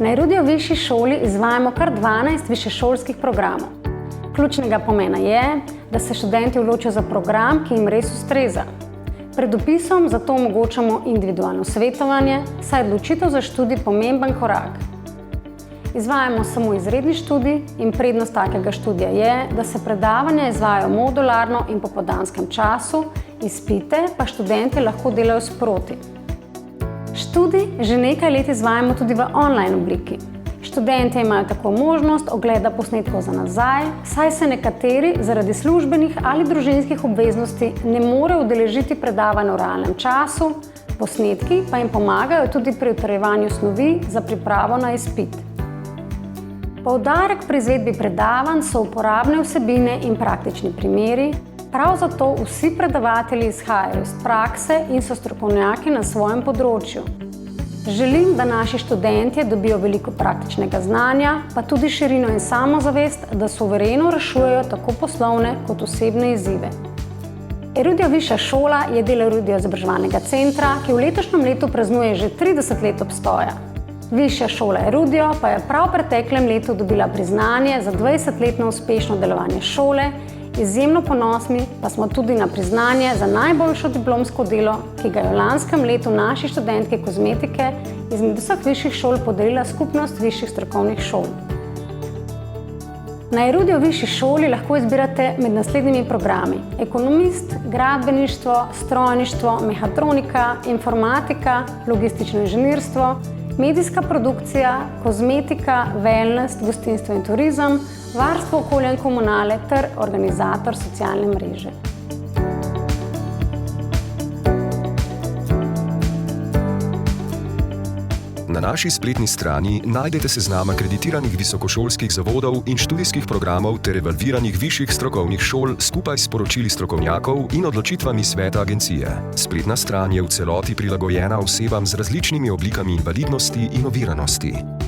Na Erudiju višji šoli izvajamo kar 12 višješolskih programov. Ključnega pomena je, da se študenti odločijo za program, ki jim res ustreza. Pred vpisom zato omogočamo individualno svetovanje, saj je odločitev za študij pomemben korak. Izvajamo samo izredni študij in prednost takega študija je, da se predavanja izvajajo modularno in po popoldanskem času, izpite pa študenti lahko delajo sproti. Študij že nekaj let izvajamo tudi v online obliki. Študentje imajo tako možnost ogleda posnetkov za nazaj, saj se nekateri zaradi službenih ali družinskih obveznosti ne morejo udeležiti predavanj v realnem času, posnetki pa jim pomagajo tudi pri utrjevanju snovi za pripravo na izpit. Poudarek pri izvedbi predavanj so uporabne vsebine in praktični primeri, prav zato vsi predavatelji izhajajo iz prakse in so strokovnjaki na svojem področju. Želim, da naši študentje dobijo veliko praktičnega znanja, pa tudi širino in samozavest, da suvereno rešujejo tako poslovne kot osebne izzive. Erudija višja šola je del Erudija izobraževalnega centra, ki v letošnjem letu praznuje že 30 let obstoja. Višja šola Erudijo pa je prav v preteklem letu dobila priznanje za 20-letno uspešno delovanje šole, izjemno ponosni pa smo tudi na priznanje za najboljšo diplomsko delo, ki ga je v lanskem letu naši študentki kozmetike izmed vseh višjih šol podelila skupnost višjih strokovnih šol. Na Erudiju višji šoli lahko izbirate med naslednjimi programi: ekonomist, gradbeništvo, strojništvo, mehatronika, informatika, logistično inženirstvo, medijska produkcija, kozmetika, wellness, gostinstvo in turizem, varstvo okolja in komunale ter organizator socialne mreže. Na naši spletni strani najdete seznam akreditiranih visokošolskih zavodov in študijskih programov ter evalviranih višjih strokovnih šol skupaj s poročili strokovnjakov in odločitvami sveta agencije. Spletna stran je v celoti prilagojena osebam z različnimi oblikami invalidnosti in oviranosti.